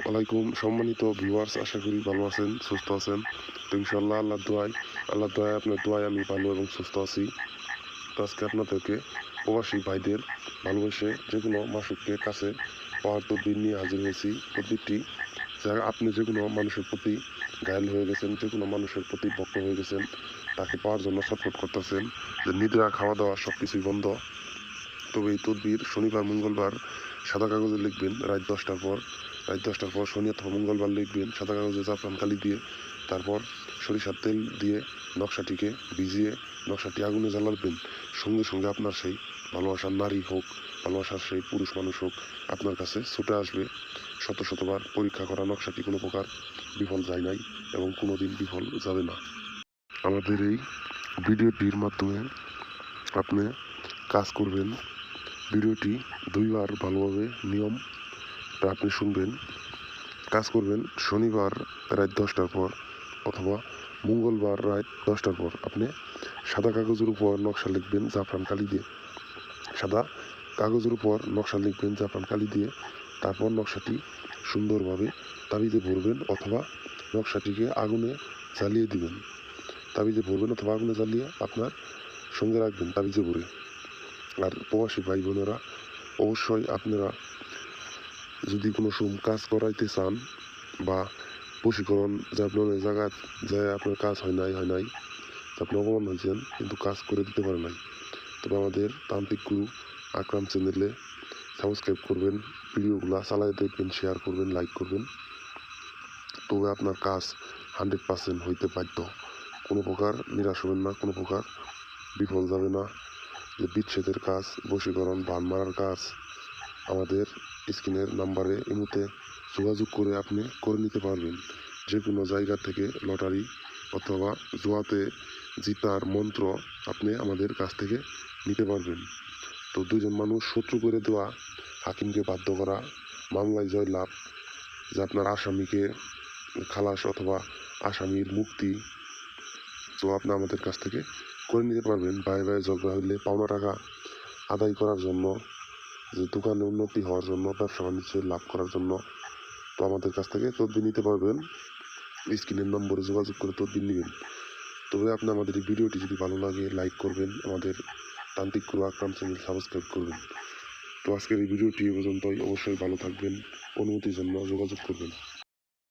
আলাইকুম সম্মানিত ভিউয়ার্স, আশা করি ভালো আছেন, সুস্থ আছেন। তো ইনশাল্লাহ আল্লাহ দোয়ায় আপনার দোয়ায় আমি ভালো এবং সুস্থ আছি। তো আজকে আপনাদেরকে প্রবাসী ভাইদের ভালোবেসে যে কোনো মাসুককে কাছে পাওয়ার তদবির নিয়ে হাজির হয়েছি। তদবিরটি যারা আপনি যে কোনো মানুষের প্রতি ঘায়েল হয়ে গেছেন, যে কোনো মানুষের প্রতি বক্র হয়ে গেছেন, তাকে পাওয়ার জন্য ছটফট করতেছেন, যে নিদ্রা খাওয়া দাওয়া সব কিছুই বন্ধ। তবে এই তদবির শনিবার মঙ্গলবার সাদা কাগজে লিখবেন রাত 10টার পর শনি অথবা মঙ্গলবার লিখবেন সাদা কাগজে জাফরান কালি দিয়ে। তারপর সরিষার তেল দিয়ে নকশাটিকে ভিজিয়ে নকশাটি আগুনে জ্বালাবেন। সঙ্গে সঙ্গে আপনার সেই ভালোবাসার নারী হোক, ভালোবাসার সেই পুরুষ মানুষ হোক, আপনার কাছে ছুটে আসবে। শতবার পরীক্ষা করা নকশাটি কোনো প্রকার বিফল যায় নাই এবং কোনো দিন বিফল যাবে না। আমাদের এই ভিডিওটির মাধ্যমে আপনি কাজ করবেন। ভিডিওটি 2বার ভালোভাবে নিয়মটা আপনি শুনবেন। কাজ করবেন শনিবার রাত 10টার পর অথবা মঙ্গলবার রাত 10টার পর। আপনি সাদা কাগজের উপর নকশা লিখবেন জাফরান কালি দিয়ে। সাদা কাগজের উপর নকশা লিখবেন জাফরান কালি দিয়ে। তারপর নকশাটি সুন্দরভাবে তাবিজে ভরবেন অথবা নকশাটিকে আগুনে জ্বালিয়ে দিবেন। তাবিজে ভরবেন অথবা আগুনে জ্বালিয়ে আপনার সঙ্গে রাখবেন তাবিজে ভরে। আর প্রবাসী ভাই বোনেরা, অবশ্যই আপনারা যদি কোনো কাজ করাইতে চান বা বশীকরণ যে আপনার জায়গায় যায় আপনার কাজ হয় নাই আপনি অপমান হয়েছেন কিন্তু কাজ করে দিতে পারে নাই, তবে আমাদের তান্ত্রিক গুরু আকরাম চ্যানেলে সাবস্ক্রাইব করবেন, ভিডিওগুলো চালায় দেখবেন, শেয়ার করবেন, লাইক করবেন। তবে আপনার কাজ 100% হইতে বাধ্য। কোনো প্রকার নিরাশ হবেন না, কোনো প্রকার বিফল যাবে না। যে বিচ্ছেদের কাজ, বশীকরণ, বান মারার কাজ আমাদের স্ক্রিনের নাম্বারে ইমুতে যোগাযোগ করে আপনি করে নিতে পারবেন। যে কোনো জায়গা থেকে লটারি অথবা জুয়াতে জিতার মন্ত্র আপনি আমাদের কাছ থেকে নিতে পারবেন। তো 2জন মানুষ শত্রু করে দেওয়া, হাকিমকে বাধ্য করা, মামলায় জয়লাভ, যে আপনার আসামিকে খালাস অথবা আসামির মুক্তি, তো আপনি আমাদের কাছ থেকে করে নিতে পারবেন। ভাই ঝগড়া হইলে পাওনা টাকা আদায় করার জন্য, যে দোকানে উন্নতি হওয়ার জন্য, ব্যবসা বাণিজ্যে লাভ করার জন্য, তো আমাদের কাছ থেকে তদবির নিতে পারবেন। স্ক্রিনের নম্বরে যোগাযোগ করে তদবির নেবেন। তবে আপনি আমাদের এই ভিডিওটি যদি ভালো লাগে লাইক করবেন, আমাদের তান্ত্রিক গুরু আকরাম চ্যানেল সাবস্ক্রাইব করবেন। তো আজকের এই ভিডিওটি এ পর্যন্তই। অবশ্যই ভালো থাকবেন। অনুমতির জন্য যোগাযোগ করবেন।